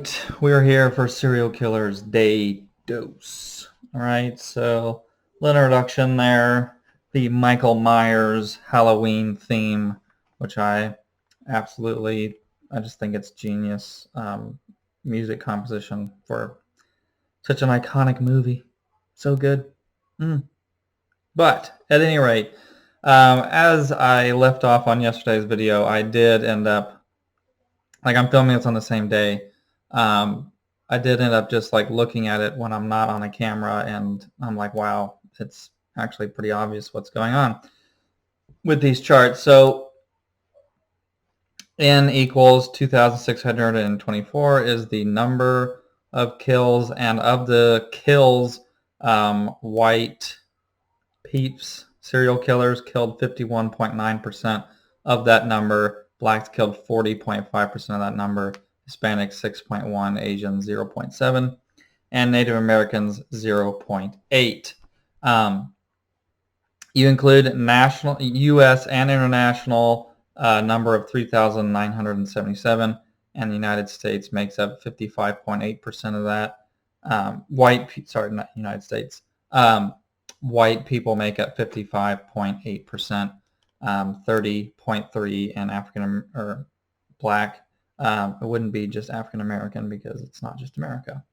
right, we're here for Serial Killers Day Dose. All right, so little introduction there. The Michael Myers Halloween theme, which I just think it's genius music composition for such an iconic movie. So good. But at any rate, as I left off on yesterday's video, I did end up, I'm filming this on the same day. I did end up just looking at it when I'm not on a camera, and I'm like, wow, it's actually pretty obvious what's going on with these charts. So N equals 2,624 is the number of kills, and of the kills, white peeps, serial killers, killed 51.9% of that number. Blacks killed 40.5% of that number. Hispanics 6.1%, Asians 0.7%, and Native Americans 0.8%. You include national, U.S. and international number of 3,977, and the United States makes up 55.8% of that. Not United States. White people make up 55.8%, 30.3%, and African or Black. It wouldn't be just African American because it's not just America.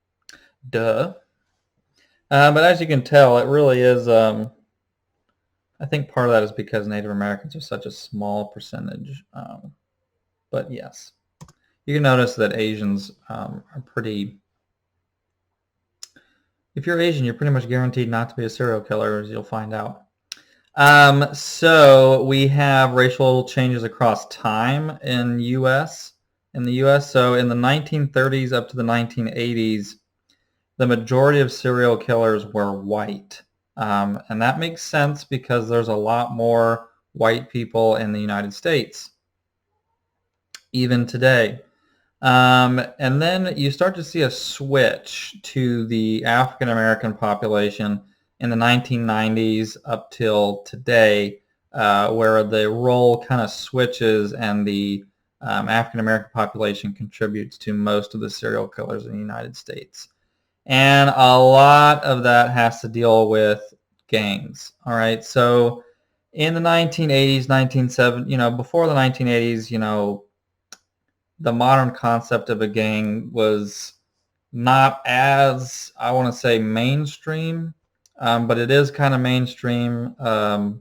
Duh. But as you can tell, it really is. I think part of that is because Native Americans are such a small percentage. But yes, you can notice that Asians are pretty. If you're Asian, you're pretty much guaranteed not to be a serial killer, as you'll find out. So we have racial changes across time in the U.S. So in the 1930s up to the 1980s, the majority of serial killers were white. And that makes sense because there's a lot more white people in the United States, even today. And then you start to see a switch to the African American population in the 1990s up till today, where the role kind of switches and the African American population contributes to most of the serial killers in the United States. And a lot of that has to deal with gangs. All right, so in the 1980s, 1970s, before the 1980s, the modern concept of a gang was not as, I want to say, mainstream, but it is kind of mainstream to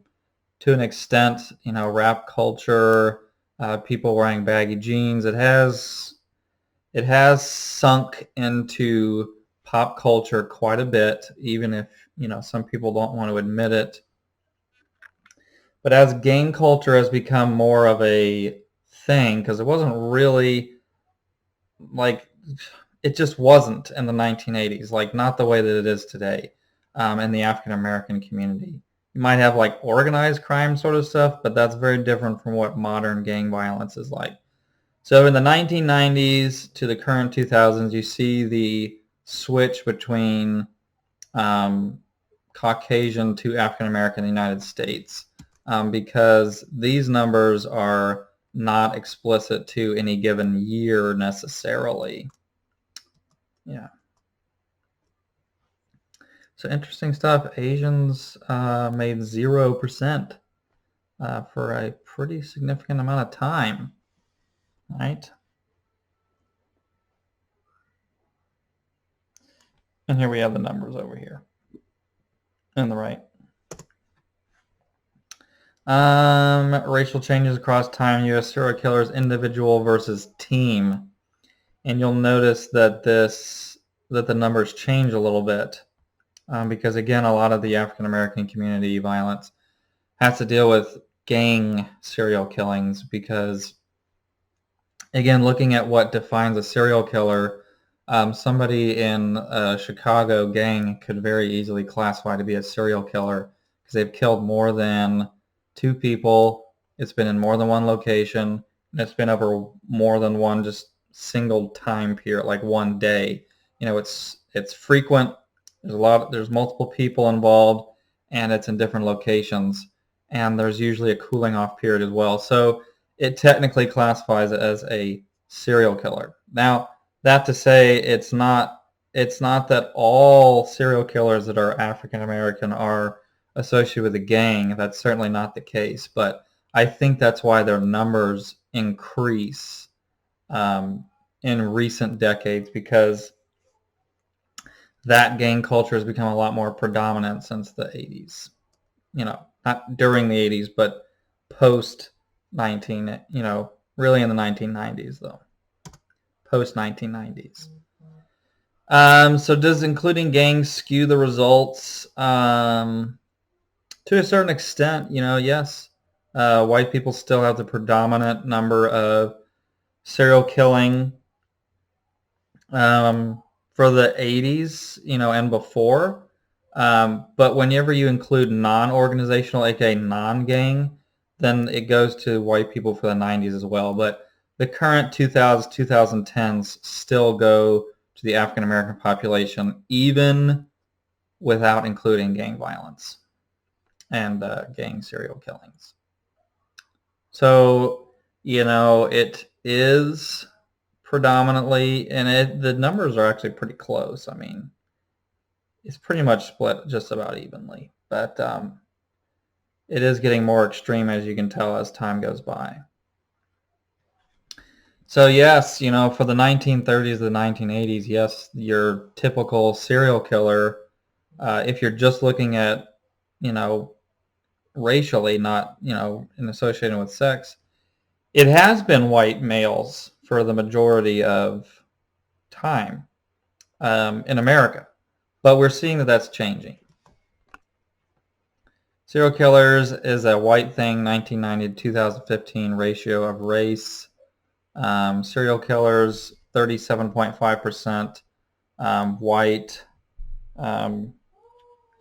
an extent. Rap culture, people wearing baggy jeans. It has sunk into pop culture quite a bit, even if some people don't want to admit it. But as gang culture has become more of a thing, because it wasn't really it just wasn't in the 1980s, not the way that it is today in the African American community. You might have organized crime sort of stuff, but that's very different from what modern gang violence is like. So in the 1990s to the current 2000s, you see the switch between Caucasian to African American in the United States, because these numbers are not explicit to any given year necessarily. Yeah. So interesting stuff. Asians made 0% for a pretty significant amount of time, right? And here we have the numbers over here on the right. Racial changes across time, U.S. serial killers, individual versus team. And you'll notice that the numbers change a little bit because, again, a lot of the African American community violence has to deal with gang serial killings because, again, looking at what defines a serial killer, somebody in a Chicago gang could very easily classify to be a serial killer because they've killed more than 2 people. It's been in more than one location, and it's been over more than one just single time period, like one day. It's frequent. There's multiple people involved, and it's in different locations, and there's usually a cooling off period as well. So it technically classifies it as a serial killer. Now, that to say, it's not that all serial killers that are African American are associated with a gang. That's certainly not the case, but I think that's why their numbers increase in recent decades, because that gang culture has become a lot more predominant since the 80s. Not during the 80s, but post 19, really in the 1990s though. Post 1990s. So does including gangs skew the results? To a certain extent, yes. White people still have the predominant number of serial killing for the 80s, and before. But whenever you include non-organizational, aka non-gang, then it goes to white people for the 90s as well. But the current 2000s, 2010s still go to the African American population, even without including gang violence and gang serial killings. So, it is predominantly, and the numbers are actually pretty close. I mean, it's pretty much split just about evenly, but it is getting more extreme, as you can tell, as time goes by. So yes, for the 1930s, the 1980s, yes, your typical serial killer, if you're just looking at, racially, not, in associated with sex, it has been white males for the majority of time in America, but we're seeing that that's changing. Serial killers is a white thing, 1990 to 2015 ratio of race. Serial killers, 37.5% white.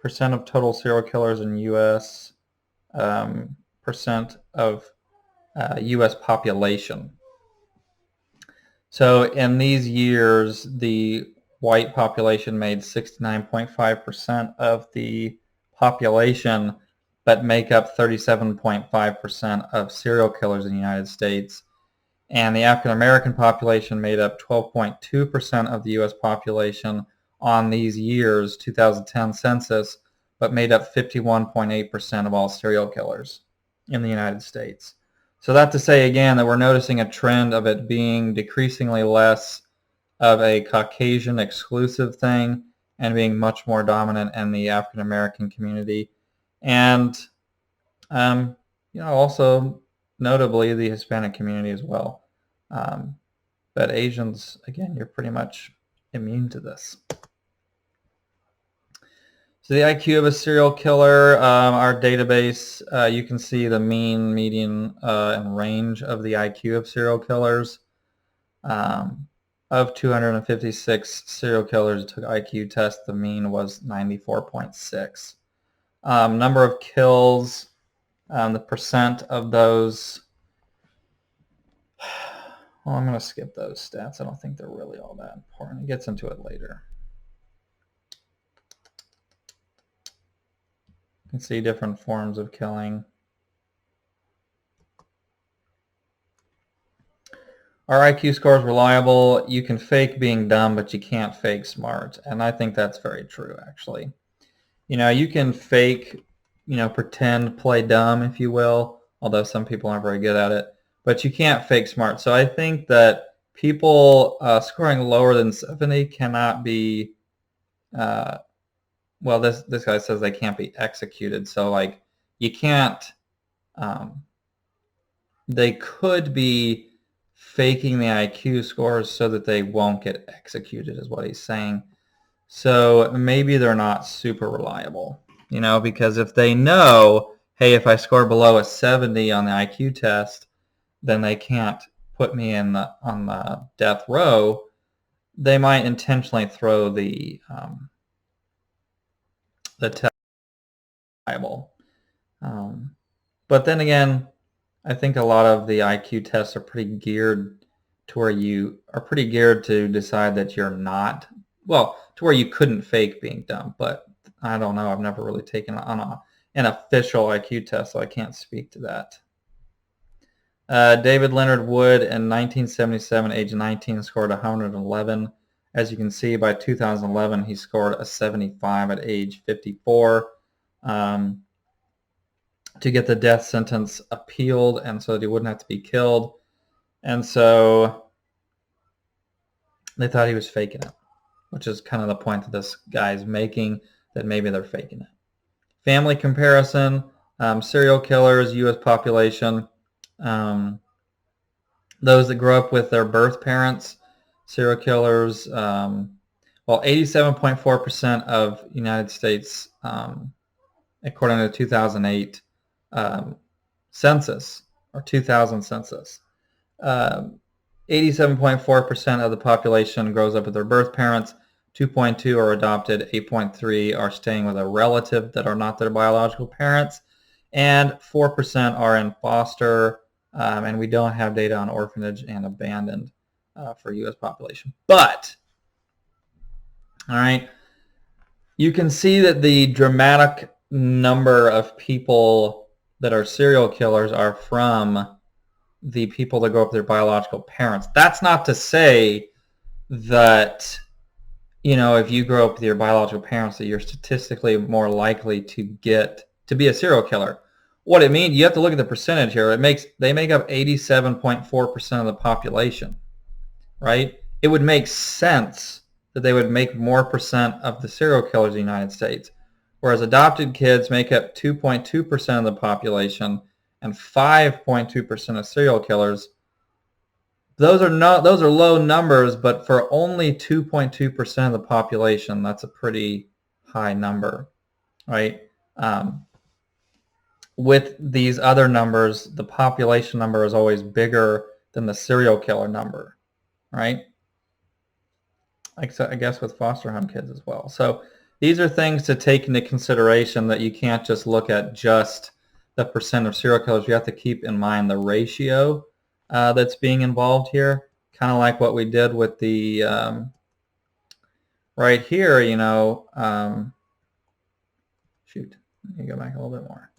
Percent of total serial killers in U.S. Percent of U.S. population. So in these years, the white population made 69.5% of the population, but make up 37.5% of serial killers in the United States. And the African American population made up 12.2% of the U.S. population on these years, 2010 census, but made up 51.8% of all serial killers in the United States. So that to say, again, that we're noticing a trend of it being decreasingly less of a Caucasian exclusive thing and being much more dominant in the African American community. And, also notably the Hispanic community as well. But Asians, again, you're pretty much immune to this. So the IQ of a serial killer, our database, you can see the mean, median, and range of the IQ of serial killers. Of 256 serial killers who took IQ test, the mean was 94.6. Number of kills, the percent of those. Well, I'm going to skip those stats. I don't think they're really all that important. It gets into it later. You can see different forms of killing. Are IQ scores reliable? You can fake being dumb, but you can't fake smart. And I think that's very true, actually. You can fake, pretend, play dumb, if you will, although some people aren't very good at it. But you can't fake smart. So I think that people scoring lower than 70 cannot be, well, this guy says they can't be executed. So, you can't, they could be faking the IQ scores so that they won't get executed, is what he's saying. So maybe they're not super reliable, because if they know, hey, if I score below a 70 on the IQ test, then they can't put me on the death row. They might intentionally throw the test reliable. But then again, I think a lot of the IQ tests are pretty geared to where you are pretty geared to decide that you're not, well, to where you couldn't fake being dumb. But I don't know. I've never really taken on an official IQ test, so I can't speak to that. David Leonard Wood in 1977, age 19, scored 111. As you can see, by 2011, he scored a 75 at age 54 to get the death sentence appealed, and so that he wouldn't have to be killed. And so they thought he was faking it, which is kind of the point that this guy's making, that maybe they're faking it. Family comparison, serial killers, U.S. population. Those that grow up with their birth parents, serial killers, well, 87.4% of United States, according to the 2008 census, or 2000 census, 87.4% of the population grows up with their birth parents, 2.2 are adopted, 8.3 are staying with a relative that are not their biological parents, and 4% are in foster, and we don't have data on orphanage and abandoned for U.S. population. But, all right, you can see that the dramatic number of people that are serial killers are from the people that grow up with their biological parents. That's not to say that, you know, if you grow up with your biological parents, that you're statistically more likely to be a serial killer. What it means, you have to look at the percentage here. They make up 87.4% of the population, right? It would make sense that they would make more percent of the serial killers in the United States, whereas adopted kids make up 2.2% of the population and 5.2% of serial killers. Those are low numbers, but for only 2.2% of the population, that's a pretty high number, right? With these other numbers, the population number is always bigger than the serial killer number, right? I guess with foster home kids as well. So these are things to take into consideration, that you can't just look at just the percent of serial killers. You have to keep in mind the ratio that's being involved here, kind of like what we did with the right here, you know, shoot, let me go back a little bit more.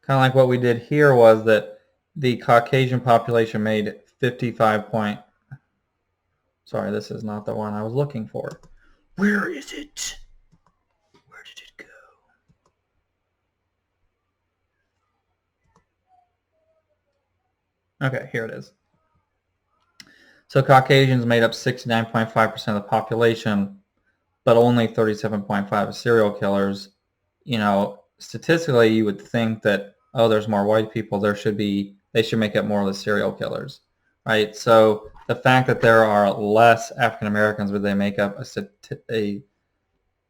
Kind of like what we did here was that the Caucasian population made 55 point, sorry, this is not the one I was looking for. Where is it? Where did it go? Okay, here it is. So Caucasians made up 69.5% of the population, but only 37.5% of serial killers. You know, statistically, you would think that, oh, there's more white people, they should make up more of the serial killers, right? So the fact that there are less African Americans, but they make up a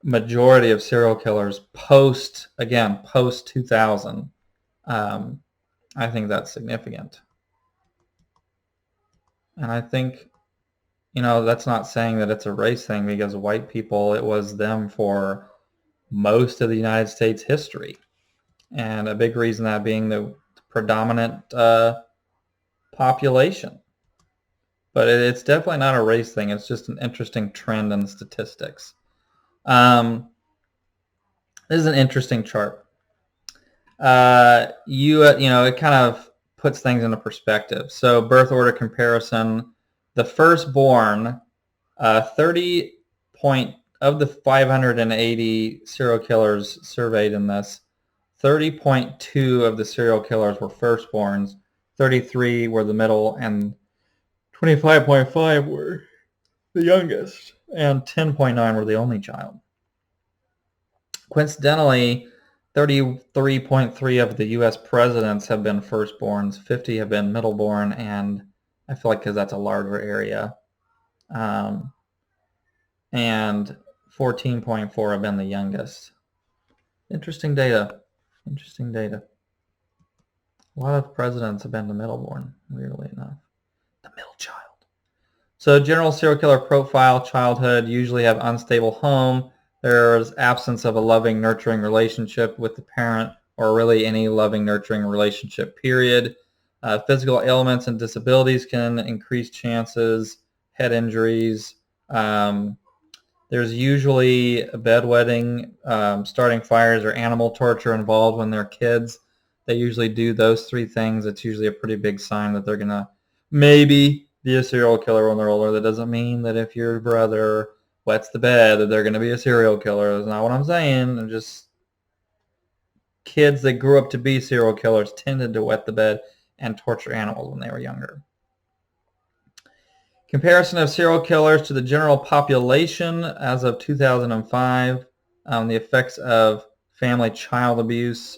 majority of serial killers post 2000, I think that's significant. And I think, you know, that's not saying that it's a race thing, because white people, it was them for most of the United States history. And a big reason that being the predominant population. But it's definitely not a race thing. It's just an interesting trend in the statistics. This is an interesting chart. You know, it kind of puts things into perspective. So birth order comparison, the firstborn, 30 point of the 580 serial killers surveyed in this, 30.2 of the serial killers were firstborns, 33 were the middle, and 25.5 were the youngest, and 10.9 were the only child. Coincidentally, 33.3 of the U.S. presidents have been firstborns, 50 have been middleborn, and I feel like because that's a larger area, and 14.4 have been the youngest. Interesting data. Interesting data. A lot of presidents have been the middleborn, weirdly enough. The middle child. So general serial killer profile, childhood, usually have unstable home. There's absence of a loving, nurturing relationship with the parent, or really any loving, nurturing relationship, period. Physical ailments and disabilities can increase chances, head injuries. There's usually bedwetting, starting fires, or animal torture involved when they're kids. they usually do those three things. It's usually a pretty big sign that they're going to maybe be a serial killer when they're older. That doesn't mean that if your brother wets the bed that they're going to be a serial killer. That's not what I'm saying. They're just kids that grew up to be serial killers tended to wet the bed and torture animals when they were younger. Comparison of serial killers to the general population as of 2005. The effects of family child abuse,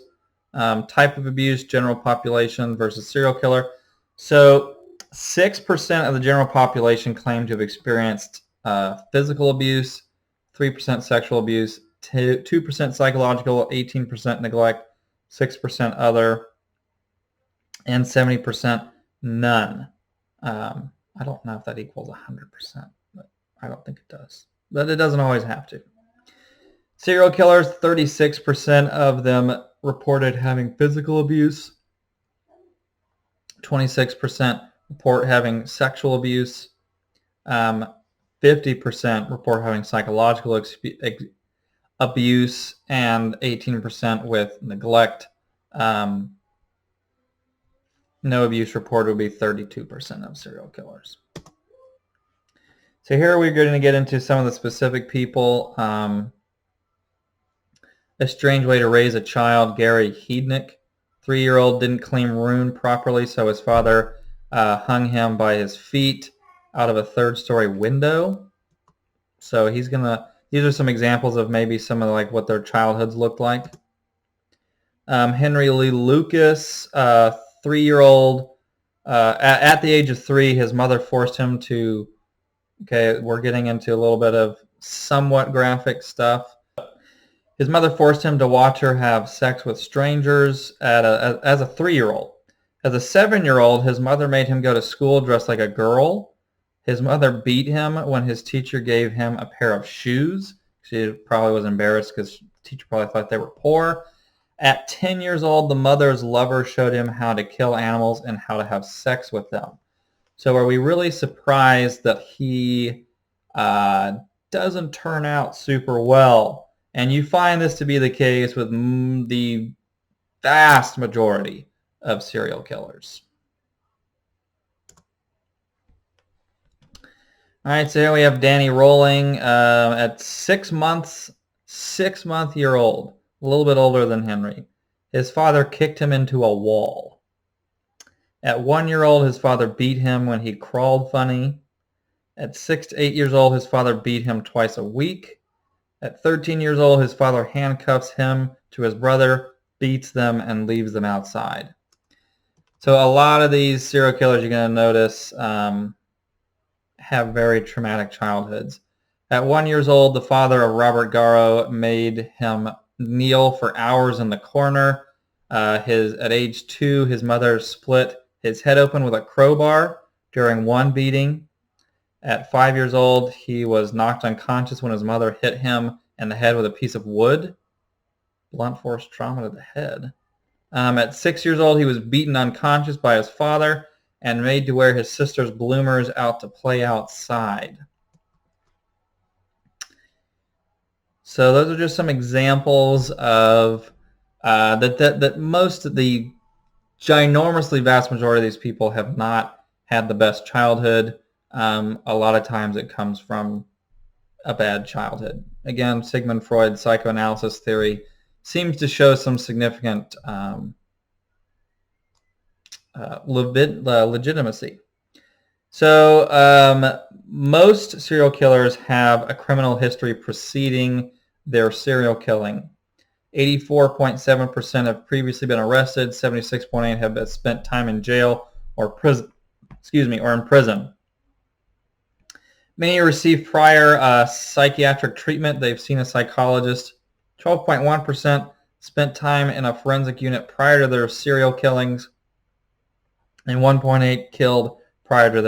type of abuse, general population versus serial killer. So 6% of the general population claim to have experienced physical abuse, 3% sexual abuse, 2% psychological, 18% neglect, 6% other, and 70% none. I don't know if that equals 100%, but I don't think it does. But it doesn't always have to. Serial killers, 36% of them reported having physical abuse. 26% report having sexual abuse. 50% report having psychological abuse, and 18% with neglect. No abuse reported would be 32% of serial killers. So here we're going to get into some of the specific people. A strange way to raise a child, Gary Heidnik. 3-year-old didn't clean room properly, so his father hung him by his feet out of a third-story window. So these are some examples of maybe some of like what their childhoods looked like. Henry Lee Lucas, 3-year-old, at the age of 3, his mother forced him to, okay, we're getting into a little bit of somewhat graphic stuff. His mother forced him to watch her have sex with strangers as a 3-year-old. As a 7-year-old, his mother made him go to school dressed like a girl. His mother beat him when his teacher gave him a pair of shoes. She probably was embarrassed because the teacher probably thought they were poor. At 10 years old, the mother's lover showed him how to kill animals and how to have sex with them. So are we really surprised that he doesn't turn out super well? And you find this to be the case with the vast majority of serial killers. All right, so here we have Danny Rolling at 6 months, 6-month-year-old, a little bit older than Henry. His father kicked him into a wall. At 1-year-old, his father beat him when he crawled funny. At 6 to 8 years old, his father beat him twice a week. At 13 years old, his father handcuffs him to his brother, beats them, and leaves them outside. So a lot of these serial killers you're going to notice have very traumatic childhoods. At 1 year old, the father of Robert Garrow made him kneel for hours in the corner. At age 2, his mother split his head open with a crowbar during one beating. At 5 years old, he was knocked unconscious when his mother hit him in the head with a piece of wood. Blunt force trauma to the head. At 6 years old, he was beaten unconscious by his father and made to wear his sister's bloomers out to play outside. So those are just some examples of that most of the ginormously vast majority of these people have not had the best childhood. A lot of times it comes from a bad childhood. Again, Sigmund Freud's psychoanalysis theory seems to show some significant legitimacy. So most serial killers have a criminal history preceding their serial killing. 84.7% have previously been arrested. 76.8% have spent time in jail or prison. Or in prison. Many received prior psychiatric treatment. They've seen a psychologist. 12.1% spent time in a forensic unit prior to their serial killings, and 1.8% killed prior to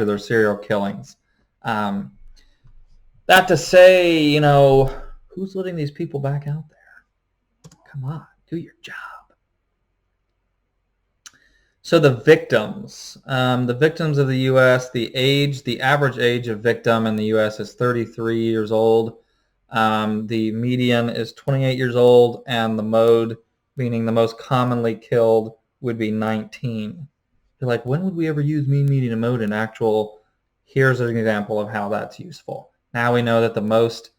their serial killings. That to say, who's letting these people back out there? Come on, do your job. So the victims of the U.S., the average age of victim in the U.S. is 33 years old. The median is 28 years old, and the mode meaning the most commonly killed would be 19. You're like, when would we ever use mean, median, and mode in actual? Here's an example of how that's useful. Now we know that the most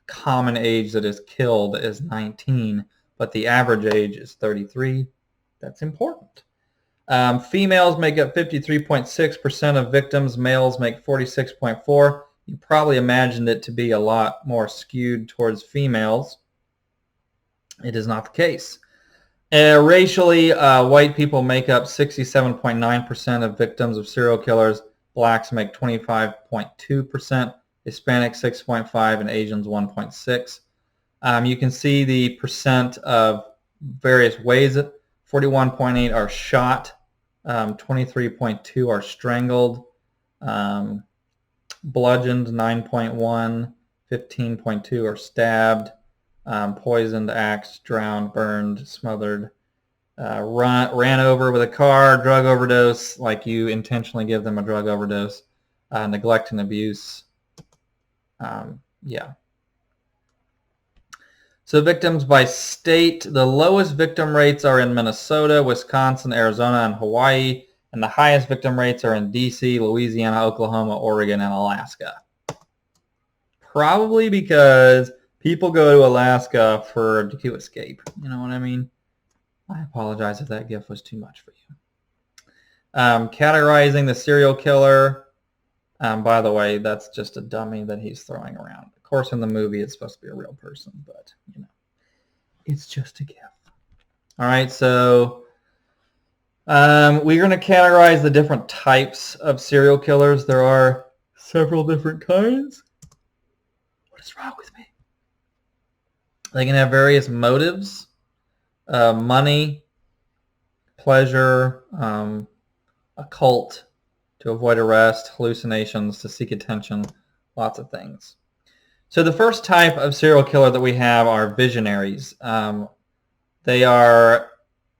common age that is killed is 19, but the average age is 33. That's important. Females make up 53.6% of victims. Males make 46.4%. You probably imagined it to be a lot more skewed towards females. It is not the case. Racially, white people make up 67.9% of victims of serial killers. Blacks make 25.2%, Hispanic 6.5%, and Asians 1.6%. You can see the percent of various ways. 41.8% are shot, 23.2% are strangled, bludgeoned 9.1%, 15.2% are stabbed, poisoned, axed, drowned, burned, smothered, ran over with a car, drug overdose, like you intentionally give them a drug overdose, neglect and abuse. Yeah. So victims by state, the lowest victim rates are in Minnesota, Wisconsin, Arizona, and Hawaii, and the highest victim rates are in D.C., Louisiana, Oklahoma, Oregon, and Alaska. Probably because people go to Alaska to escape. You know what I mean? I apologize if that GIF was too much for you. Categorizing the serial killer. By the way, that's just a dummy that he's throwing around. Of course, in the movie, it's supposed to be a real person, but, you know, it's just a GIF. All right, so we're going to categorize the different types of serial killers. There are several different kinds. What is wrong with me? They can have various motives, money, pleasure, a cult, to avoid arrest, hallucinations, to seek attention, lots of things. So the first type of serial killer that we have are visionaries. They are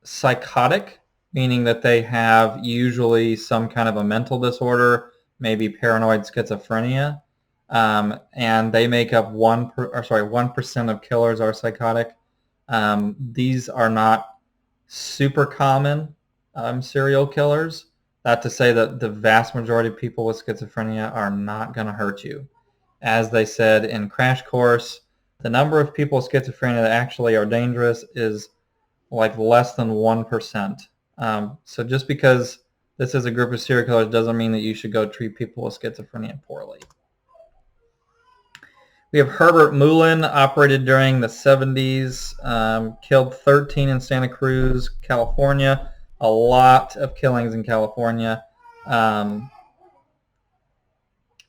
psychotic, meaning that they have usually some kind of a mental disorder, maybe paranoid schizophrenia, and they make up 1% of killers are psychotic. These are not super common serial killers. Not to say that the vast majority of people with schizophrenia are not going to hurt you. As they said in Crash Course, the number of people with schizophrenia that actually are dangerous is like less than 1%. So just because this is a group of serial killers doesn't mean that you should go treat people with schizophrenia poorly. We have Herbert Mullin, operated during the 70s, killed 13 in Santa Cruz, California. A lot of killings in California.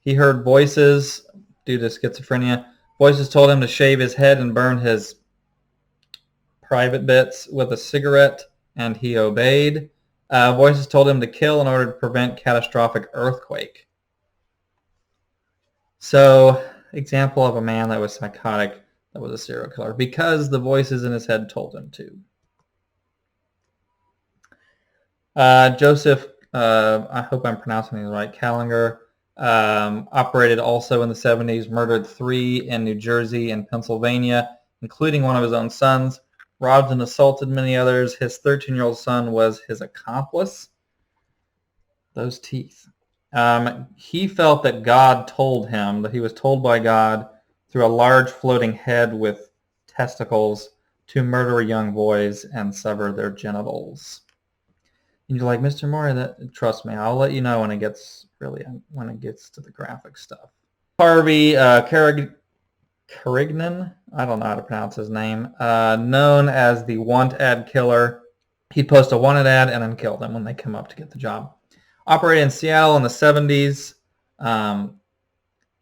He heard voices due to schizophrenia. Voices told him to shave his head and burn his private bits with a cigarette, and he obeyed. Voices told him to kill in order to prevent catastrophic earthquake. So, example of a man that was psychotic, that was a serial killer, because the voices in his head told him to. Joseph, I hope I'm pronouncing it right, Kallinger, operated also in the 70s, murdered 3 in New Jersey and Pennsylvania, including one of his own sons, robbed and assaulted many others. His 13-year-old son was his accomplice. Those teeth. He felt that God told him, that he was told by God through a large floating head with testicles to murder young boys and sever their genitals. And you're like, Mr. Mori, trust me, I'll let you know when it gets to the graphic stuff. Harvey Carignan, I don't know how to pronounce his name, known as the want ad killer. He'd post a wanted ad and then kill them when they come up to get the job. Operated in Seattle in the 70s,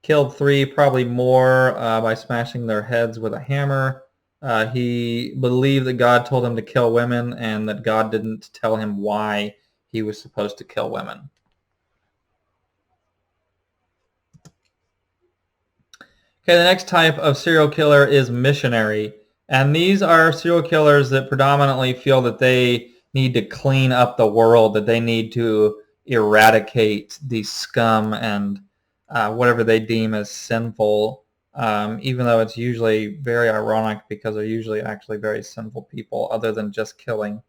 killed 3, probably more, by smashing their heads with a hammer. He believed that God told him to kill women and that God didn't tell him why he was supposed to kill women. Okay, the next type of serial killer is missionary. And these are serial killers that predominantly feel that they need to clean up the world, that they need to eradicate the scum and whatever they deem as sinful even though it's usually very ironic because they're usually actually very sinful people other than just killing.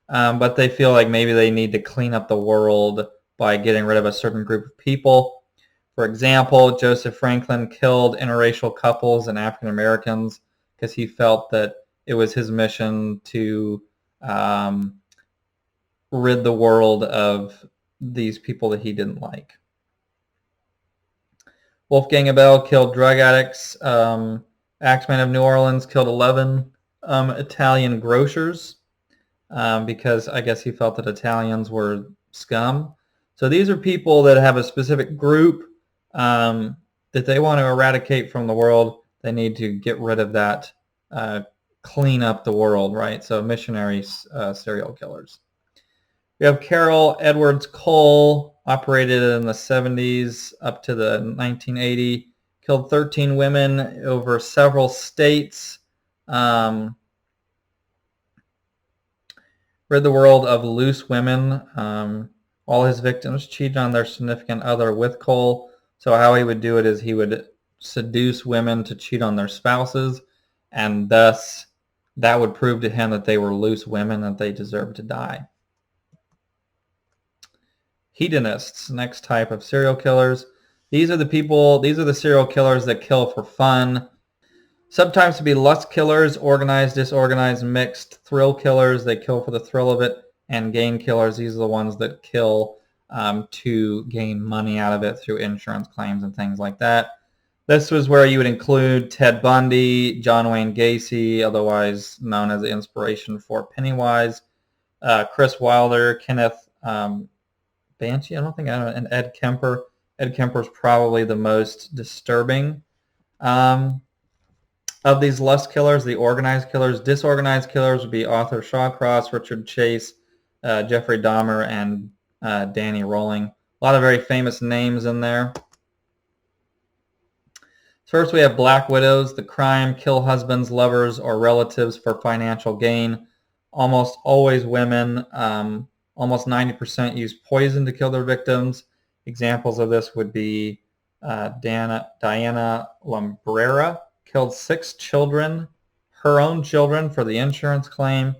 But they feel like maybe they need to clean up the world by getting rid of a certain group of people. For example, Joseph Franklin killed interracial couples and African Americans because he felt that it was his mission to rid the world of these people that he didn't like. Wolfgang Abel killed drug addicts. Axeman of New Orleans killed 11 Italian grocers because I guess he felt that Italians were scum. So these are people that have a specific group that they want to eradicate from the world. They need to get rid of that, clean up the world, right? So missionary serial killers. We have Carol Edwards Cole, operated in the 70s up to the 1980, killed 13 women over several states, rid the world of loose women. All his victims cheated on their significant other with Cole. So how he would do it is he would seduce women to cheat on their spouses, and thus that would prove to him that they were loose women, that they deserved to die. Hedonists, next type of serial killers. These are the serial killers that kill for fun. Sometimes to be lust killers, organized, disorganized, mixed, thrill killers. They kill for the thrill of it. And gain killers, these are the ones that kill to gain money out of it through insurance claims and things like that. This was where you would include Ted Bundy, John Wayne Gacy, otherwise known as the inspiration for Pennywise, Chris Wilder, Kenneth Banshee, and Ed Kemper. Ed Kemper is probably the most disturbing of these lust killers. The organized killers. Disorganized killers would be Arthur Shawcross, Richard Chase, Jeffrey Dahmer, and Danny Rolling. A lot of very famous names in there. First, we have Black Widows. The crime: kill husbands, lovers, or relatives for financial gain. Almost always women. Almost 90% use poison to kill their victims. Examples of this would be Diana Lambrera killed 6 children, her own children, for the insurance claim.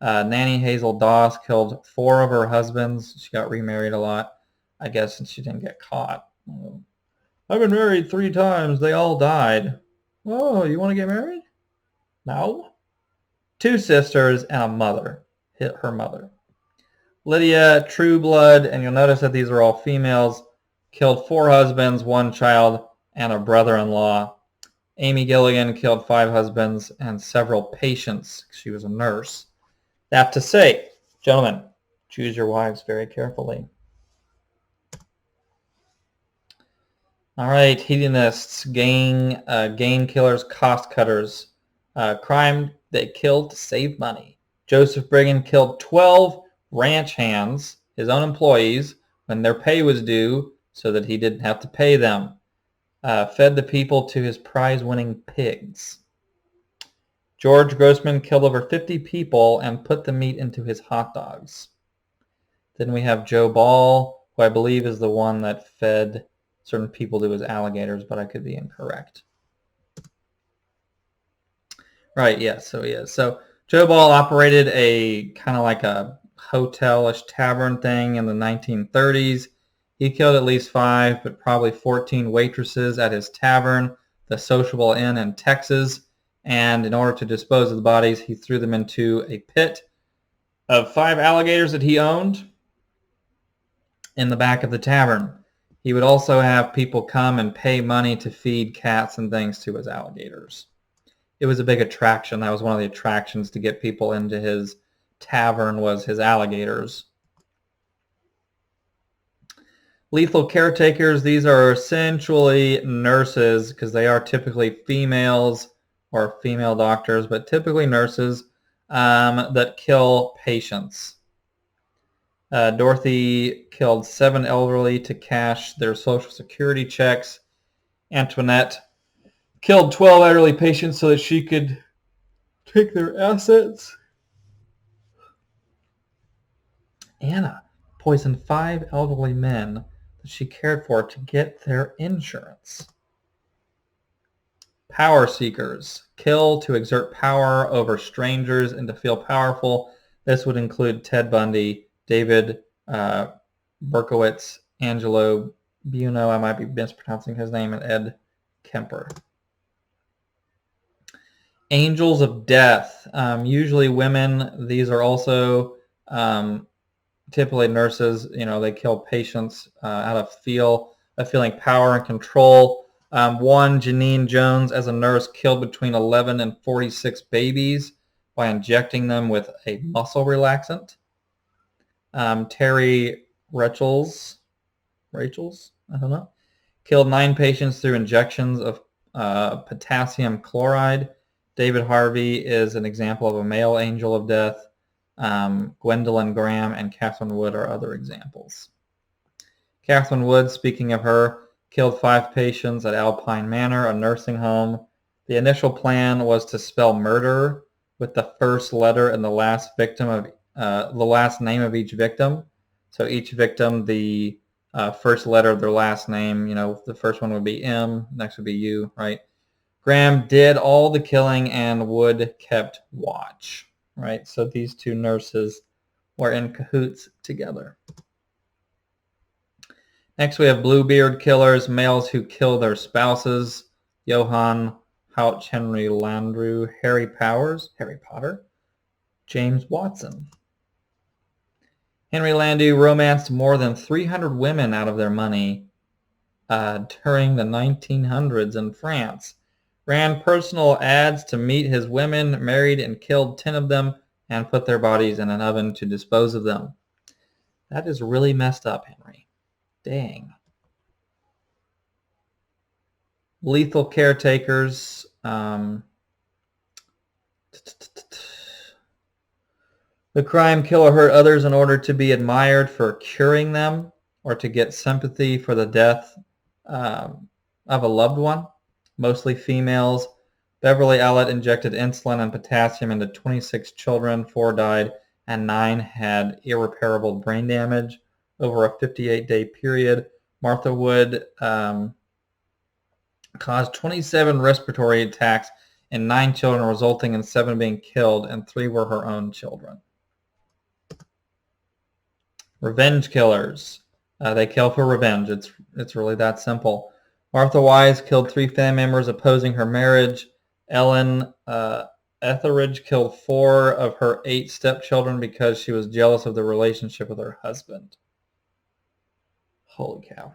Nanny Hazel Doss killed 4 of her husbands. She got remarried a lot, I guess, and she didn't get caught. I've been married 3 times. They all died. Oh, you want to get married? No. 2 sisters and a mother. Hit her mother. Lydia Trueblood, and you'll notice that these are all females, killed 4 husbands, 1 child, and a brother-in-law. Amy Gilligan killed 5 husbands and several patients. She was a nurse. That to say, gentlemen, choose your wives very carefully. All right, hedonists, gain killers, cost cutters. Crime they killed to save money. Joseph Brigham killed 12 ranch hands, his own employees, when their pay was due so that he didn't have to pay them. Fed the people to his prize-winning pigs. George Grossman killed over 50 people and put the meat into his hot dogs. Then we have Joe Ball, who I believe is the one that fed certain people to his alligators, but I could be incorrect. Right, yes, so he is. So Joe Ball operated a kind of like a hotel-ish tavern thing in the 1930s. He killed at least 5, but probably 14 waitresses at his tavern, the Sociable Inn in Texas. And in order to dispose of the bodies, he threw them into a pit of 5 alligators that he owned in the back of the tavern. He would also have people come and pay money to feed cats and things to his alligators. It was a big attraction. That was one of the attractions to get people into his tavern, was his alligators. Lethal caretakers, these are essentially nurses because they are typically females or female doctors, but typically nurses that kill patients. Dorothy killed 7 elderly to cash their Social Security checks. Antoinette killed 12 elderly patients so that she could take their assets. Anna poisoned 5 elderly men that she cared for to get their insurance. Power seekers. Kill to exert power over strangers and to feel powerful. This would include Ted Bundy, David Berkowitz, Angelo Buono, I might be mispronouncing his name, and Ed Kemper. Angels of death. Usually women. These are also typically nurses. They kill patients out of feeling power and control. One, Janine Jones, as a nurse, killed between 11 and 46 babies by injecting them with a muscle relaxant. Terry Rachels, I don't know, killed 9 patients through injections of potassium chloride. David Harvey is an example of a male angel of death. Gwendolyn Graham and Catherine Wood are other examples. Catherine Wood, speaking of her, killed 5 patients at Alpine Manor, a nursing home. The initial plan was to spell murder with the first letter and the last name of each victim. So each victim, the first letter of their last name, the first one would be M, next would be U, right? Graham did all the killing and Wood kept watch, right? So these 2 nurses were in cahoots together. Next, we have Bluebeard killers, males who kill their spouses. Johann Houch, Henry Landru, Harry Powers, Harry Potter, James Watson. Henry Landru romanced more than 300 women out of their money during the 1900s in France. Ran personal ads to meet his women, married and killed 10 of them, and put their bodies in an oven to dispose of them. That is really messed up, Henry. Dang. Lethal caretakers. The crime killer hurt others in order to be admired for curing them or to get sympathy for the death of a loved one, mostly females. Beverly Allitt injected insulin and potassium into 26 children. 4 died and 9 had irreparable brain damage over a 58-day period. Martha Wood caused 27 respiratory attacks in 9 children, resulting in 7 being killed, and 3 were her own children. Revenge killers. They kill for revenge. It's really that simple. Martha Wise killed 3 family members opposing her marriage. Ellen Etheridge killed 4 of her 8 stepchildren because she was jealous of the relationship with her husband. Holy cow.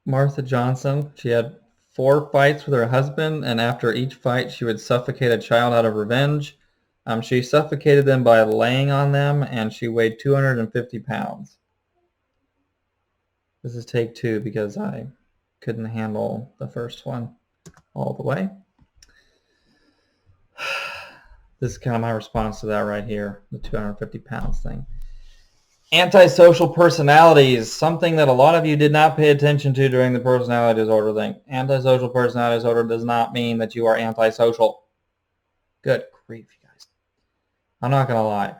Martha Johnson, she had 4 fights with her husband, and after each fight she would suffocate a child out of revenge. She suffocated them by laying on them, and she weighed 250 pounds. This is take 2 because I couldn't handle the first one all the way. This is kind of my response to that right here, the 250 pounds thing. Antisocial personalities, something that a lot of you did not pay attention to during the personality disorder thing. Antisocial personality disorder does not mean that you are antisocial. Good grief, you guys. I'm not going to lie.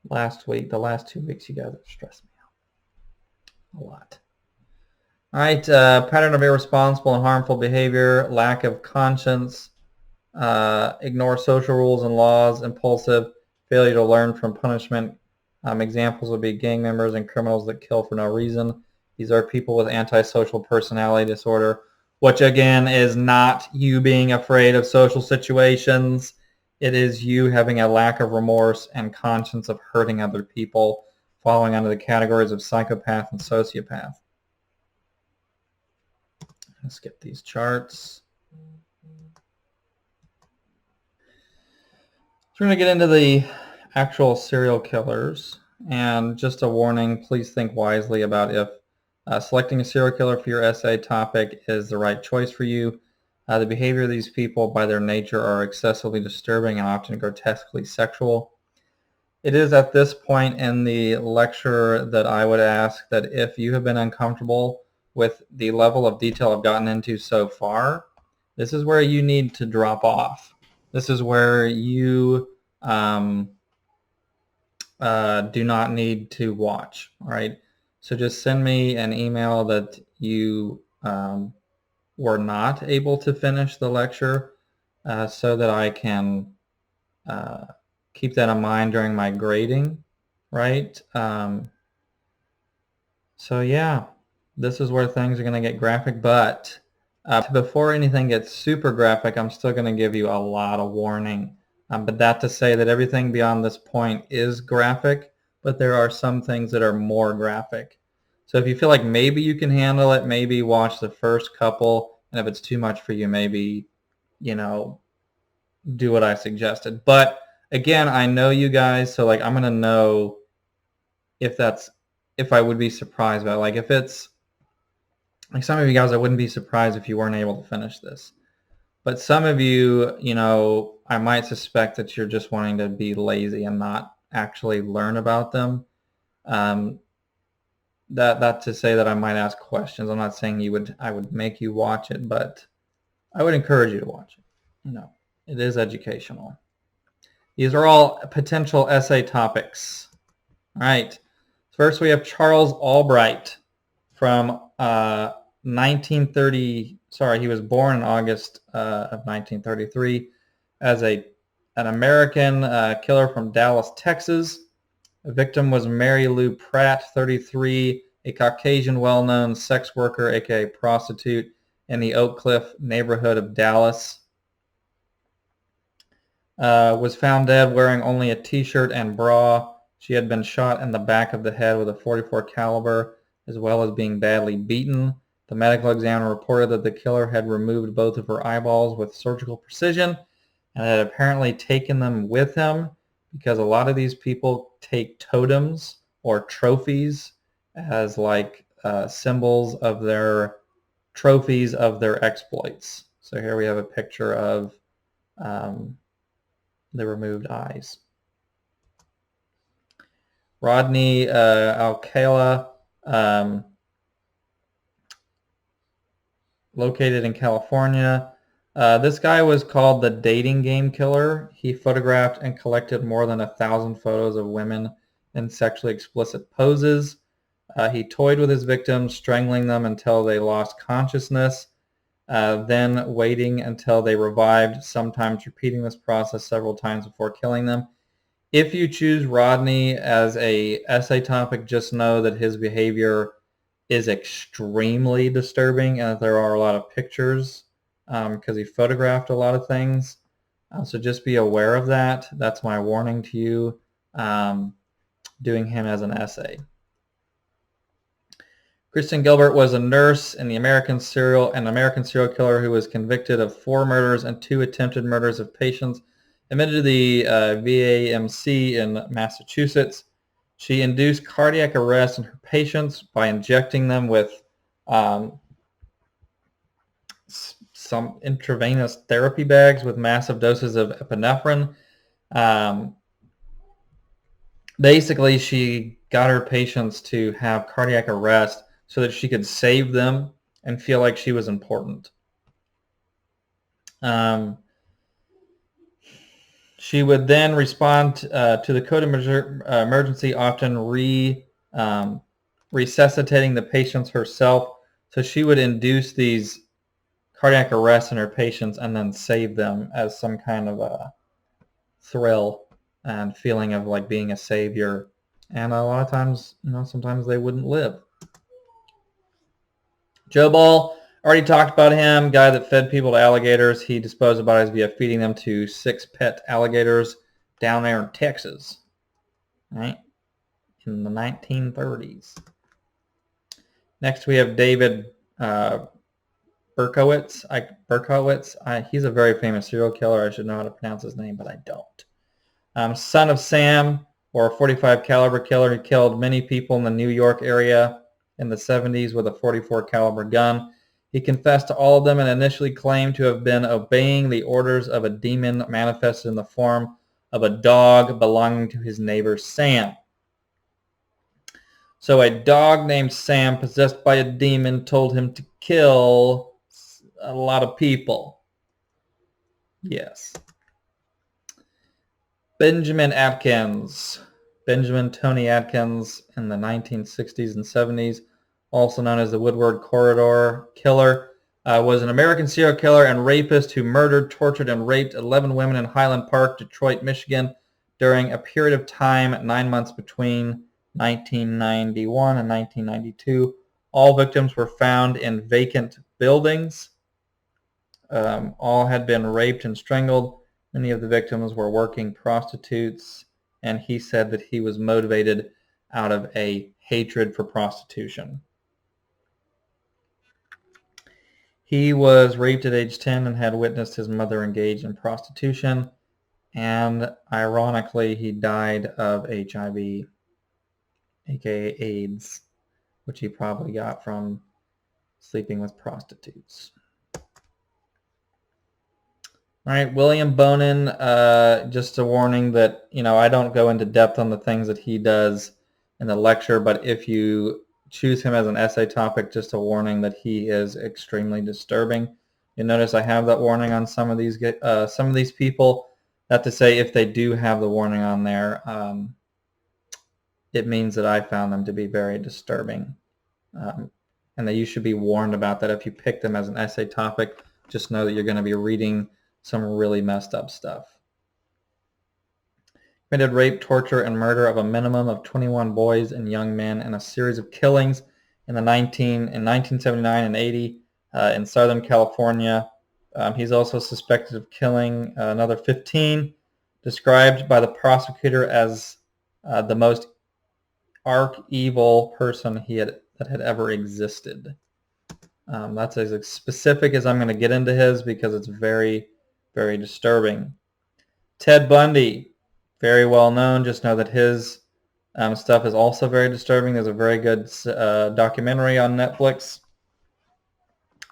The last 2 weeks, you guys have stressed me out a lot. All right, pattern of irresponsible and harmful behavior, lack of conscience, ignore social rules and laws, impulsive, failure to learn from punishment. Examples would be gang members and criminals that kill for no reason. These are people with antisocial personality disorder, which again is not you being afraid of social situations. It is you having a lack of remorse and conscience of hurting other people, falling under the categories of psychopath and sociopath. Let's skip these charts. So we're going to get into the actual serial killers, and just a warning, please think wisely about if selecting a serial killer for your essay topic is the right choice for you. The behavior of these people by their nature are excessively disturbing and often grotesquely sexual. It is at this point in the lecture that I would ask that if you have been uncomfortable with the level of detail I've gotten into so far, this is where you need to drop off. This is where you do not need to watch, all right? So just send me an email that you were not able to finish the lecture, so that I can keep that in mind during my grading, right? So yeah, this is where things are going to get graphic, but before anything gets super graphic, I'm still going to give you a lot of warning. But that to say that everything beyond this point is graphic, but there are some things that are more graphic. So if you feel like maybe you can handle it, maybe watch the first couple, and if it's too much for you, maybe, do what I suggested. But again, I know you guys, so like I'm going to know if I would be surprised about it. Like if it's like some of you guys, I wouldn't be surprised if you weren't able to finish this. But some of you, I might suspect that you're just wanting to be lazy and not actually learn about them. That to say that I might ask questions. I'm not saying I would make you watch it, but I would encourage you to watch it. It is educational. These are all potential essay topics. All right. First, we have Charles Albright from 1930. Sorry, he was born in August of 1933 as an American killer from Dallas, Texas. The victim was Mary Lou Pratt, 33, a Caucasian well-known sex worker, aka prostitute, in the Oak Cliff neighborhood of Dallas. Was found dead wearing only a t-shirt and bra. She had been shot in the back of the head with a .44 caliber, as well as being badly beaten. The medical examiner reported that the killer had removed both of her eyeballs with surgical precision and had apparently taken them with him, because a lot of these people take totems or trophies as like symbols of their trophies of their exploits. So here we have a picture of the removed eyes. Rodney Alcala, located in California. This guy was called the dating game killer. He photographed and collected more than 1,000 photos of women in sexually explicit poses. He toyed with his victims, strangling them until they lost consciousness, then waiting until they revived, sometimes repeating this process several times before killing them. If you choose Rodney as a essay topic, just know that his behavior is extremely disturbing and that there are a lot of pictures because he photographed a lot of things. So just be aware of that. That's my warning to you, doing him as an essay. Kristen Gilbert was a nurse in the American serial killer who was convicted of 4 murders and 2 attempted murders of patients admitted to the VAMC in Massachusetts. She induced cardiac arrest in her patients by injecting them with some intravenous therapy bags with massive doses of epinephrine. Basically, she got her patients to have cardiac arrest so that she could save them and feel like she was important. She would then respond to the code emergency, often resuscitating the patients herself. So she would induce these cardiac arrests in her patients and then save them as some kind of a thrill and feeling of like being a savior. And a lot of times, sometimes they wouldn't live. Joe Ball, already talked about him, guy that fed people to alligators. He disposed of bodies via feeding them to 6 pet alligators down there in Texas, right, in the 1930s. Next, we have David Berkowitz. He's a very famous serial killer. I should know how to pronounce his name, but I don't. Son of Sam, or a .45 caliber killer. He killed many people in the New York area in the 70s with a .44 caliber gun. He confessed to all of them and initially claimed to have been obeying the orders of a demon manifested in the form of a dog belonging to his neighbor Sam. So a dog named Sam, possessed by a demon, told him to kill a lot of people. Yes. Benjamin Tony Atkins in the 1960s and 70s, also known as the Woodward Corridor Killer, was an American serial killer and rapist who murdered, tortured, and raped 11 women in Highland Park, Detroit, Michigan, during a period of time 9 months between 1991 and 1992. All victims were found in vacant buildings. All had been raped and strangled. Many of the victims were working prostitutes, and he said that he was motivated out of a hatred for prostitution. He was raped at age 10 and had witnessed his mother engaged in prostitution, and ironically, he died of HIV, aka AIDS, which he probably got from sleeping with prostitutes. All right, William Bonin, just a warning that, I don't go into depth on the things that he does in the lecture, but if you choose him as an essay topic, just a warning that he is extremely disturbing. You'll notice I have that warning on some of these people. Not to say if they do have the warning on there, it means that I found them to be very disturbing. And that you should be warned about that. If you pick them as an essay topic, just know that you're going to be reading some really messed up stuff. Committed rape, torture, and murder of a minimum of 21 boys and young men in a series of killings in 1979 and 80 in Southern California. He's also suspected of killing another 15, described by the prosecutor as the most arch-evil person that had ever existed. That's as specific as I'm going to get into his because it's very, very disturbing. Ted Bundy, very well known. Just know that his stuff is also very disturbing. There's a very good documentary on Netflix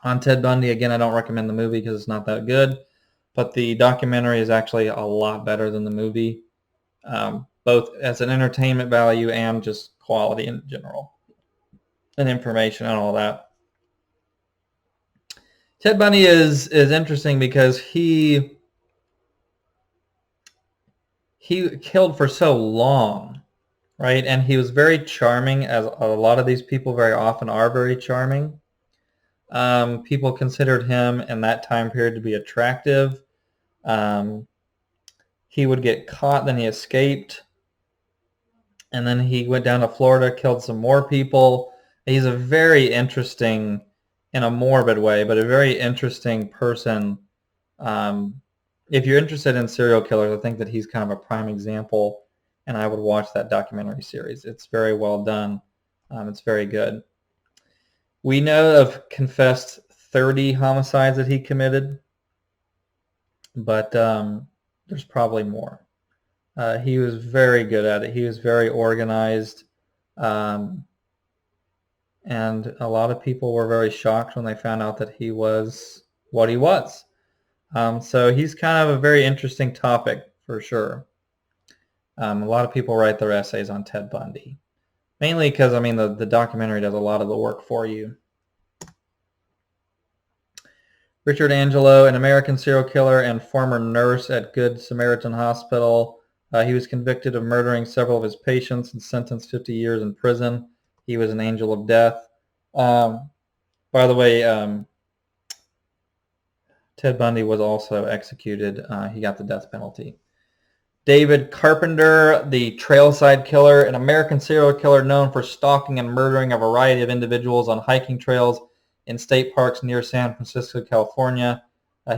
on Ted Bundy. Again, I don't recommend the movie because it's not that good, but the documentary is actually a lot better than the movie, both as an entertainment value and just quality in general and information and all that. Ted Bundy is interesting because he killed for so long, right? And he was very charming, as a lot of these people very often are very charming. People considered him in that time period to be attractive. He would get caught, then he escaped. And then he went down to Florida, killed some more people. He's a very interesting, in a morbid way, but a very interesting person. If you're interested in serial killers, I think that he's kind of a prime example, and I would watch that documentary series. It's very well done. It's very good. We know of confessed 30 homicides that he committed, but there's probably more. He was very good at it. He was very organized. And a lot of people were very shocked when they found out that he was what he was. So he's kind of a very interesting topic for sure. A lot of people write their essays on Ted Bundy, mainly because, the documentary does a lot of the work for you. Richard Angelo, an American serial killer and former nurse at Good Samaritan Hospital. He was convicted of murdering several of his patients and sentenced 50 years in prison. He was an angel of death. By the way, Ted Bundy was also executed. He got the death penalty. David Carpenter, the Trailside Killer, an American serial killer known for stalking and murdering a variety of individuals on hiking trails in state parks near San Francisco, California.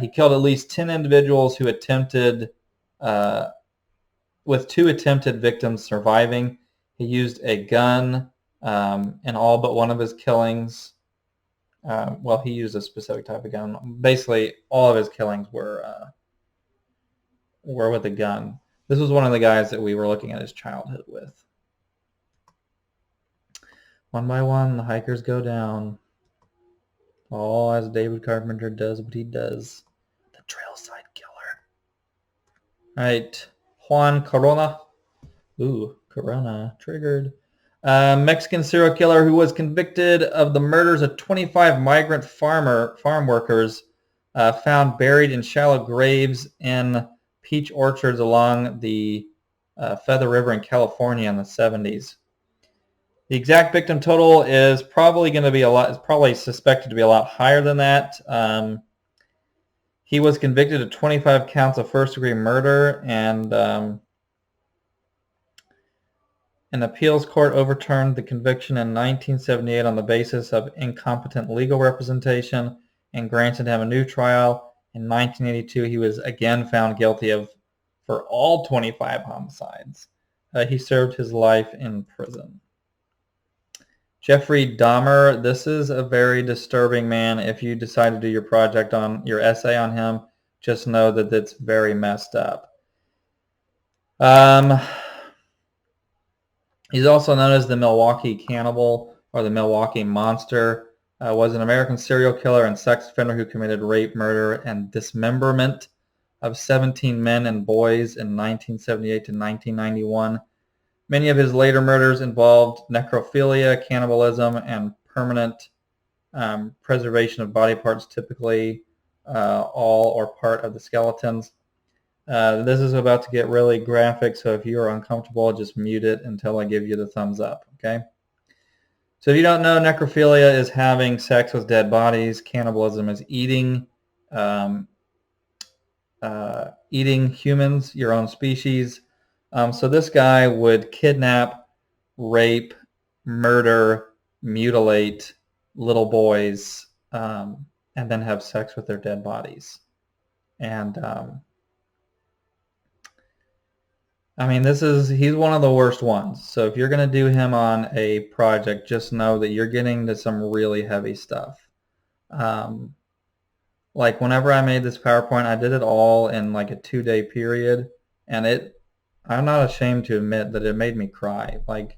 He killed at least 10 individuals who attempted, with 2 attempted victims surviving. He used a gun in all but one of his killings. He used a specific type of gun. Basically, all of his killings were with a gun. This was one of the guys that we were looking at his childhood with. One by one, the hikers go down. All as David Carpenter does what he does. The Trailside Killer. All right, Juan Corona. Ooh, Corona triggered. Mexican serial killer who was convicted of the murders of 25 migrant farm workers found buried in shallow graves in peach orchards along the Feather River in California in the 70s. The exact victim total is probably going to be is probably suspected to be a lot higher than that. He was convicted of 25 counts of first-degree murder, and an appeals court overturned the conviction in 1978 on the basis of incompetent legal representation and granted him a new trial. In 1982, he was again found guilty for all 25 homicides. He served his life in prison. Jeffrey Dahmer, this is a very disturbing man. If you decide to do your project on your essay on him, just know that it's very messed up. He's also known as the Milwaukee Cannibal or the Milwaukee Monster. Was an American serial killer and sex offender who committed rape, murder, and dismemberment of 17 men and boys in 1978 to 1991. Many of his later murders involved necrophilia, cannibalism, and permanent preservation of body parts, typically all or part of the skeletons. This is about to get really graphic, so if you're uncomfortable, just mute it until I give you the thumbs up, okay? So if you don't know, necrophilia is having sex with dead bodies. Cannibalism is eating humans, your own species. So this guy would kidnap, rape, murder, mutilate little boys, and then have sex with their dead bodies. And I mean, he's one of the worst ones. So if you're going to do him on a project, just know that you're getting to some really heavy stuff. Like whenever I made this PowerPoint, I did it all in like a 2-day period, and I'm not ashamed to admit that it made me cry. Like,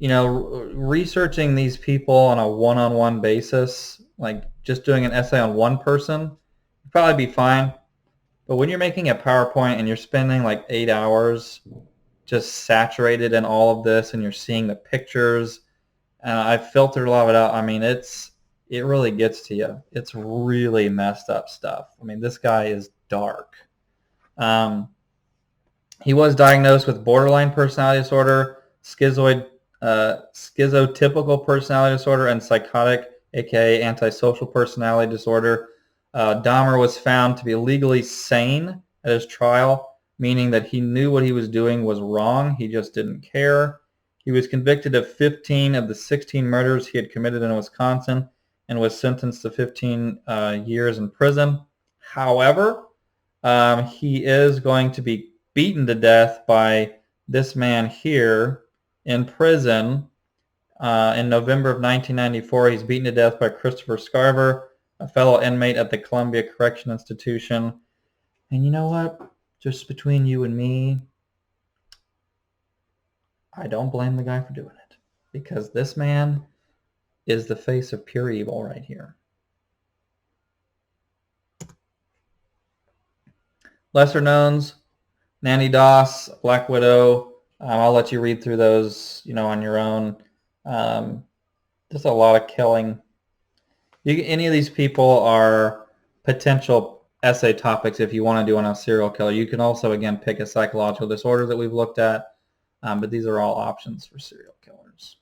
researching these people on a one-on-one basis, like just doing an essay on one person, would probably be fine. But when you're making a PowerPoint and you're spending like 8 hours just saturated in all of this, and you're seeing the pictures, and I filtered a lot of it out. I mean, it really gets to you. It's really messed up stuff. I mean, this guy is dark. He was diagnosed with borderline personality disorder, schizotypical personality disorder, and psychotic, aka antisocial personality disorder. Dahmer was found to be legally sane at his trial, meaning that he knew what he was doing was wrong. He just didn't care. He was convicted of 15 of the 16 murders he had committed in Wisconsin and was sentenced to 15 years in prison. However, he is going to be beaten to death by this man here in prison. In November of 1994, he's beaten to death by Christopher Scarver, a fellow inmate at the Columbia Correction Institution. And you know what? Just between you and me, I don't blame the guy for doing it, because this man is the face of pure evil right here. Lesser knowns, Nanny Doss, Black Widow. I'll let you read through those, on your own. Just a lot of killing. Any of these people are potential essay topics if you want to do on a serial killer. You can also, again, pick a psychological disorder that we've looked at, but these are all options for serial killers.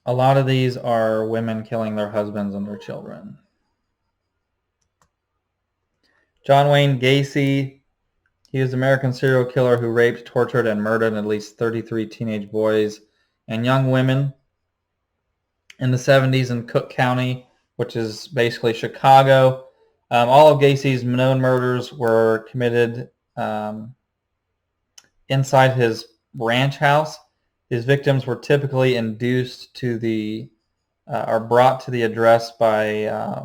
A lot of these are women killing their husbands and their children. John Wayne Gacy, he is an American serial killer who raped, tortured, and murdered at least 33 teenage boys and young women in the 70s in Cook County, which is basically Chicago. All of Gacy's known murders were committed inside his ranch house. His victims were typically induced to or brought to the address by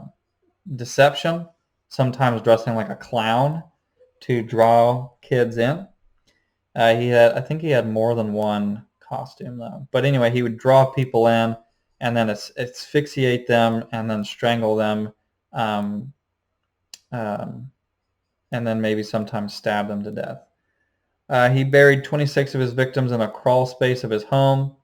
deception, sometimes dressing like a clown to draw kids in. I think he had more than one costume though. But anyway, he would draw people in and then asphyxiate them and then strangle them, and then maybe sometimes stab them to death. He buried 26 of his victims in a crawl space of his home.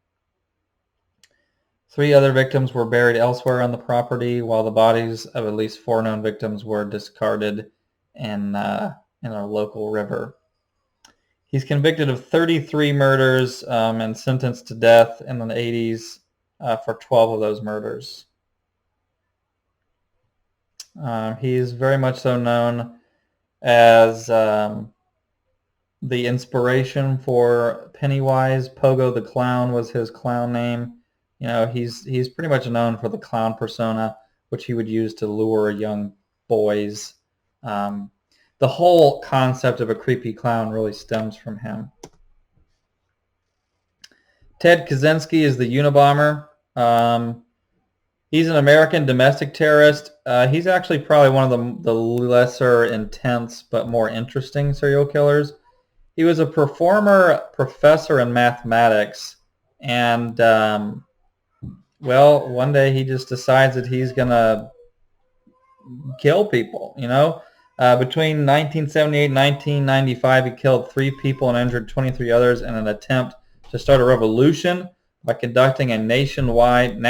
3 other victims were buried elsewhere on the property, while the bodies of at least 4 known victims were discarded in a local river. He's convicted of 33 murders and sentenced to death in the 80s for 12 of those murders. He's very much so known as the inspiration for Pennywise. Pogo the Clown was his clown name. You know, he's pretty much known for the clown persona, which he would use to lure young boys. The whole concept of a creepy clown really stems from him. Ted Kaczynski is the Unabomber. He's an American domestic terrorist. He's actually probably one of the lesser intense but more interesting serial killers. He was a former professor in mathematics, and well, one day he just decides that he's going to kill people, you know. Between 1978 and 1995, he killed 3 people and injured 23 others in an attempt to start a revolution by conducting a nationwide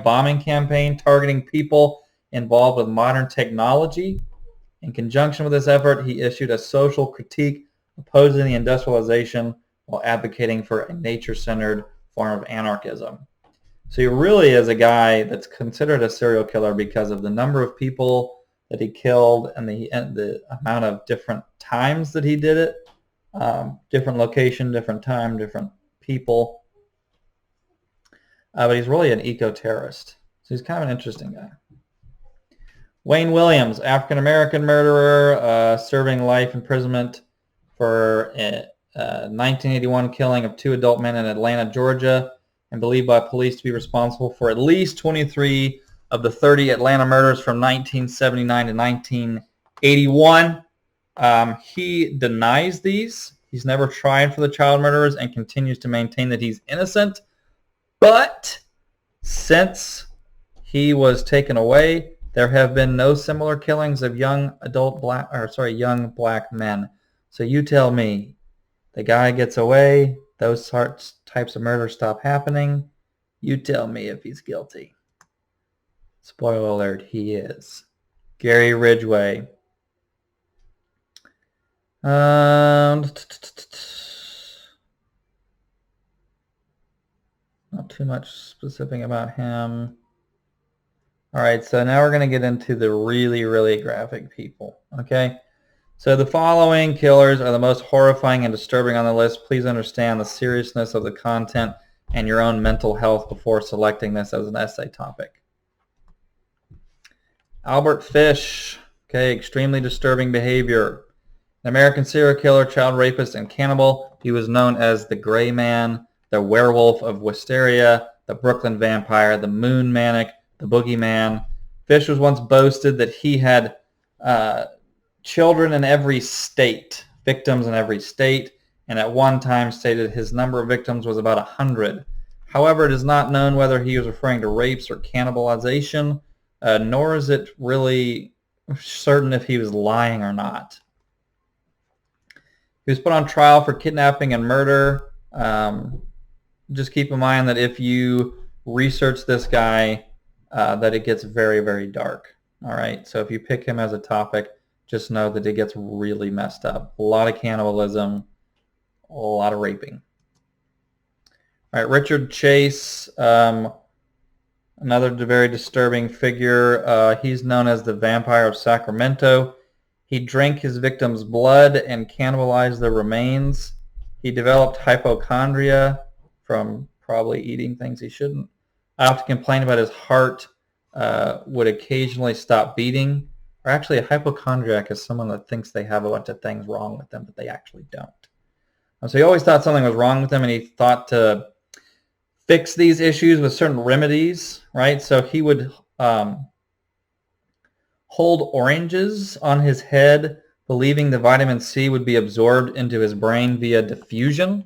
bombing campaign targeting people involved with modern technology. In conjunction with this effort, he issued a social critique opposing the industrialization while advocating for a nature-centered form of anarchism. So he really is a guy that's considered a serial killer because of the number of people that he killed and the amount of different times that he did it. Different location, different time, different people. But he's really an eco-terrorist. So he's kind of an interesting guy. Wayne Williams, African-American murderer, serving life imprisonment for a 1981 killing of 2 adult men in Atlanta, Georgia, and believed by police to be responsible for at least 23 of the 30 Atlanta murders from 1979 to 1981. He denies these. He's never tried for the child murderers and continues to maintain that he's innocent. But since he was taken away, there have been no similar killings of young black men. So you tell me, the guy gets away, those types of murders stop happening. You tell me if he's guilty. Spoiler alert, he is. Gary Ridgway. Not too much specific about him. All right, so now we're going to get into the really, really graphic people, okay? So the following killers are the most horrifying and disturbing on the list. Please understand the seriousness of the content and your own mental health before selecting this as an essay topic. Albert Fish, okay, extremely disturbing behavior. An American serial killer, child rapist, and cannibal. He was known as the Gray Man, the Werewolf of Wisteria, the Brooklyn Vampire, the Moon Manic, the Boogeyman. Fish was once boasted that he had children in every state, victims in every state, and at one time stated his number of victims was about 100. However, it is not known whether he was referring to rapes or cannibalization, nor is it really certain if he was lying or not. He was put on trial for kidnapping and murder. Just keep in mind that if you research this guy, that it gets very, very dark. All right, so if you pick him as a topic, just know that it gets really messed up. A lot of cannibalism, a lot of raping. All right, Richard Chase, another very disturbing figure. He's known as the Vampire of Sacramento. He drank his victims' blood and cannibalized their remains. He developed hypochondria from probably eating things he shouldn't. I often complain about his heart would occasionally stop beating. Or actually, a hypochondriac is someone that thinks they have a bunch of things wrong with them, but they actually don't. So he always thought something was wrong with them, and he thought to fix these issues with certain remedies, right? So he would hold oranges on his head, believing the vitamin C would be absorbed into his brain via diffusion.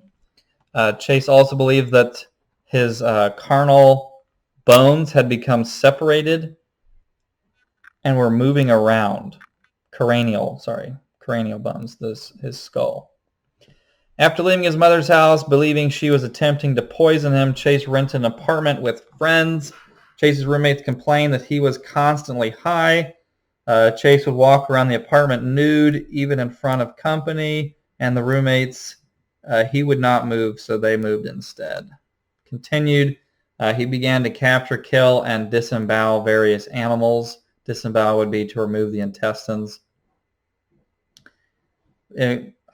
Chase also believed that his carnal bones had become separated and were moving around. Cranial bones, his skull. After leaving his mother's house, believing she was attempting to poison him, Chase rented an apartment with friends. Chase's roommates complained that he was constantly high. Chase would walk around the apartment nude, even in front of company. and the roommates, he would not move, so they moved instead. Continued, he began to capture, kill, and disembowel various animals. Disembowel would be to remove the intestines.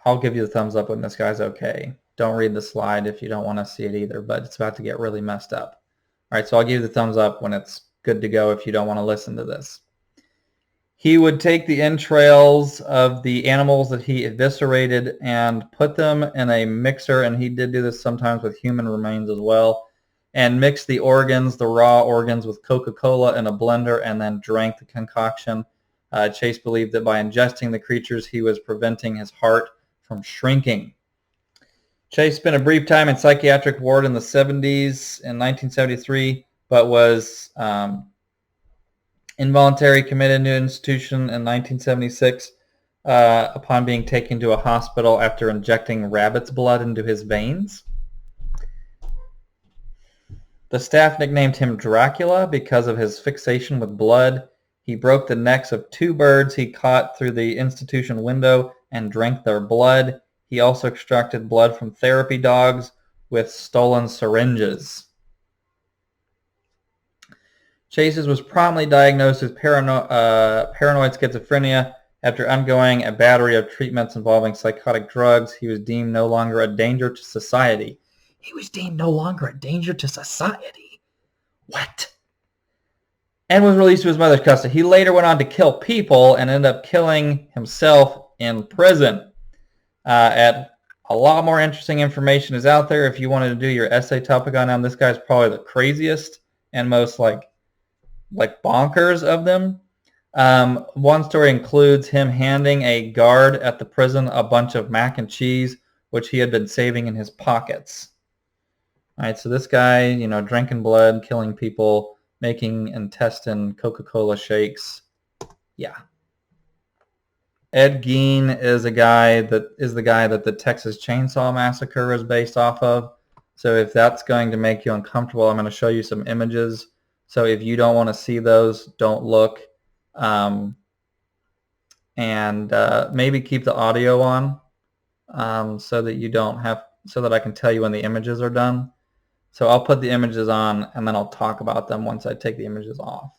I'll give you the thumbs up when this guy's okay. Don't read the slide if you don't want to see it either, but it's about to get really messed up. All right, so I'll give you the thumbs up when it's good to go if you don't want to listen to this. He would take the entrails of the animals that he eviscerated and put them in a mixer, and he did do this sometimes with human remains as well, and mix the organs, the raw organs, with Coca-Cola in a blender and then drank the concoction. Chase believed that by ingesting the creatures, he was preventing his heart from shrinking. Chase spent a brief time in psychiatric ward in the 70s in 1973, but was involuntary committed into an institution in 1976 upon being taken to a hospital after injecting rabbit's blood into his veins. The staff nicknamed him Dracula because of his fixation with blood. He broke the necks of 2 birds he caught through the institution window and drank their blood. He also extracted blood from therapy dogs with stolen syringes. Chase's was promptly diagnosed with paranoid schizophrenia. After undergoing a battery of treatments involving psychotic drugs, he was deemed no longer a danger to society. He was deemed no longer a danger to society. What? And was released to his mother's custody. He later went on to kill people and ended up killing himself in prison. A lot more interesting information is out there if you wanted to do your essay topic on him. This guy's probably the craziest and most like bonkers of them. One story includes him handing a guard at the prison a bunch of mac and cheese, which he had been saving in his pockets. All right, so this guy, drinking blood, killing people, making intestine Coca-Cola shakes. Yeah. Ed Gein is the guy that the Texas Chainsaw Massacre is based off of. So if that's going to make you uncomfortable, I'm going to show you some images. So if you don't want to see those, don't look. And maybe keep the audio on so that I can tell you when the images are done. So I'll put the images on and then I'll talk about them once I take the images off.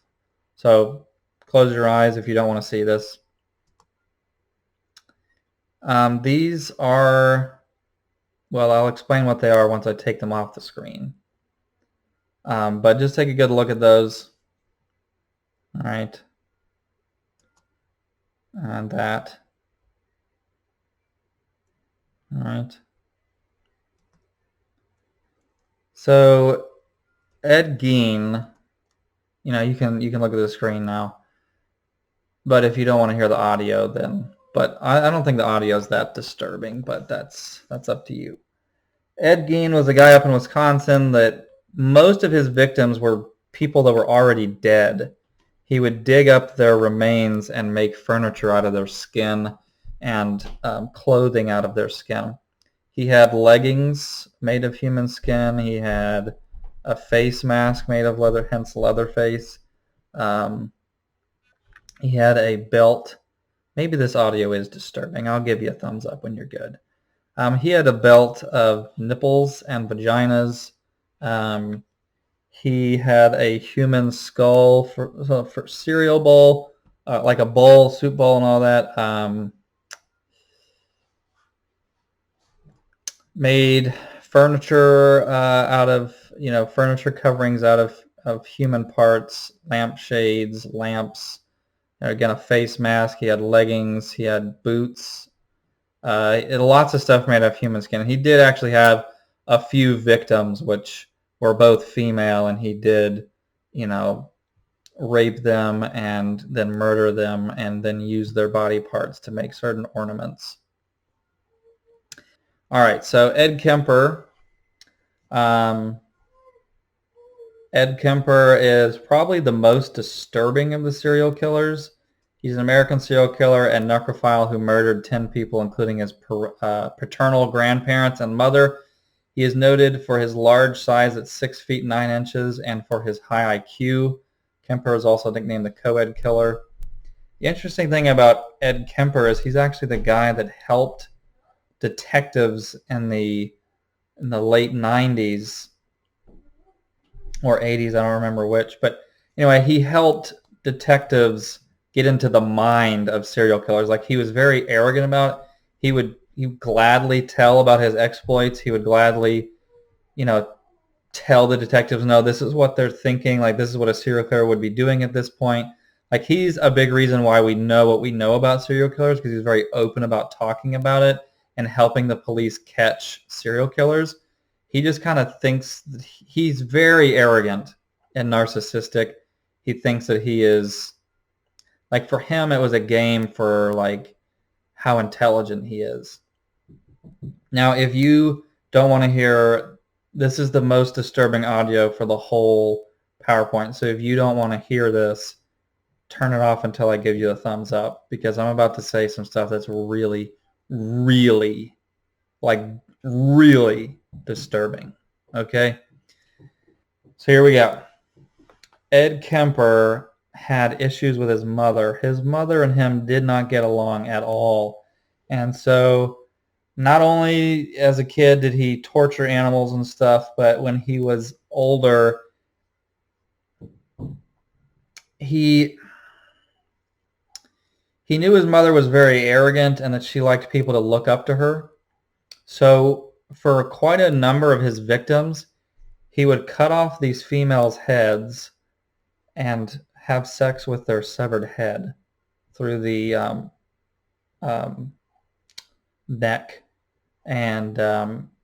So close your eyes if you don't want to see this. These are, well, I'll explain what they are once I take them off the screen. But just take a good look at those. All right. And that. All right. So Ed Gein, you can look at the screen now. But if you don't want to hear the audio, then, but I don't think the audio is that disturbing, but that's up to you. Ed Gein was a guy up in Wisconsin that most of his victims were people that were already dead. He would dig up their remains and make furniture out of their skin and clothing out of their skin. He had leggings made of human skin. He had a face mask made of leather, hence Leatherface. He had a belt. Maybe this audio is disturbing. I'll give you a thumbs up when you're good. He had a belt of nipples and vaginas. He had a human skull for cereal bowl, like a bowl, soup bowl and all that. Made furniture out of, furniture coverings out of human parts, lampshades, lamps, again, a face mask. He had leggings. He had boots. Lots of stuff made out of human skin. He did actually have a few victims, which were both female, and he did, rape them and then murder them and then use their body parts to make certain ornaments. All right, so Ed Kemper. Ed Kemper is probably the most disturbing of the serial killers. He's an American serial killer and necrophile who murdered 10 people, including his paternal grandparents and mother. He is noted for his large size at 6 feet 9 inches and for his high IQ. Kemper is also nicknamed the co-ed killer. The interesting thing about Ed Kemper is he's actually the guy that helped detectives in the late 90s or 80s, I don't remember which, but anyway, he helped detectives get into the mind of serial killers. Like, he was very arrogant about it. He would gladly tell about his exploits. He would gladly, tell the detectives, no, this is what they're thinking. Like, this is what a serial killer would be doing at this point. Like, he's a big reason why we know what we know about serial killers, because he's very open about talking about it and helping the police catch serial killers. He just kind of thinks that he's very arrogant and narcissistic. He thinks that he is, like, for him, it was a game for, like, how intelligent he is. Now, if you don't want to hear, this is the most disturbing audio for the whole PowerPoint. So if you don't want to hear this, turn it off until I give you a thumbs up, because I'm about to say some stuff that's really, really, like, really disturbing. Okay? So here we go. Ed Kemper had issues with his mother. His mother and him did not get along at all. And so not only as a kid did he torture animals and stuff, but when he was older, he knew his mother was very arrogant and that she liked people to look up to her. So for quite a number of his victims, he would cut off these females' heads and have sex with their severed head through the neck. And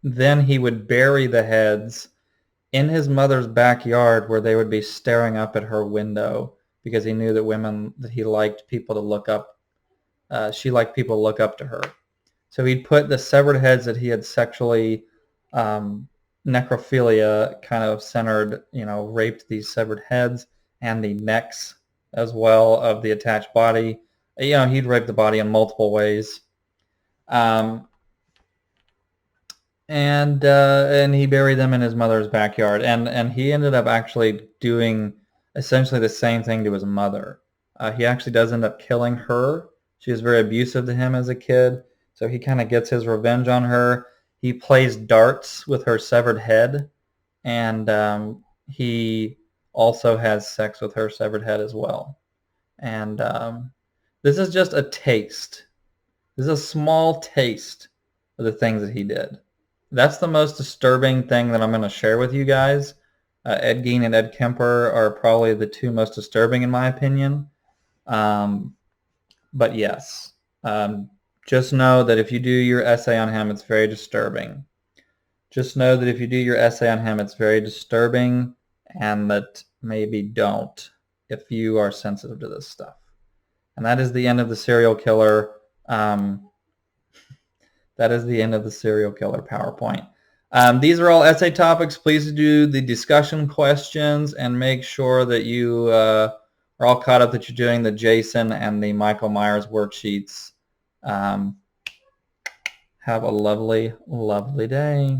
then he would bury the heads in his mother's backyard, where they would be staring up at her window, because he knew that he liked people to look up. She liked people to look up to her. So he'd put the severed heads that he had sexually, necrophilia kind of centered, raped these severed heads, and the necks as well of the attached body. He'd rape the body in multiple ways. And he buried them in his mother's backyard. And he ended up actually doing essentially the same thing to his mother. He actually does end up killing her. She was very abusive to him as a kid, so he kind of gets his revenge on her. He plays darts with her severed head, and he also has sex with her severed head as well. And this is just a taste. This is a small taste of the things that he did. That's the most disturbing thing that I'm going to share with you guys. Ed Gein and Ed Kemper are probably the two most disturbing in my opinion. But yes, just know that if you do your essay on him, it's very disturbing. Just know that if you do your essay on him, it's very disturbing, and that maybe don't if you are sensitive to this stuff. And that is the end of the serial killer. That is the end of the serial killer PowerPoint. These are all essay topics. Please do the discussion questions and make sure that you are all caught up, that you're doing the Jason and the Michael Myers worksheets. Have a lovely, lovely day.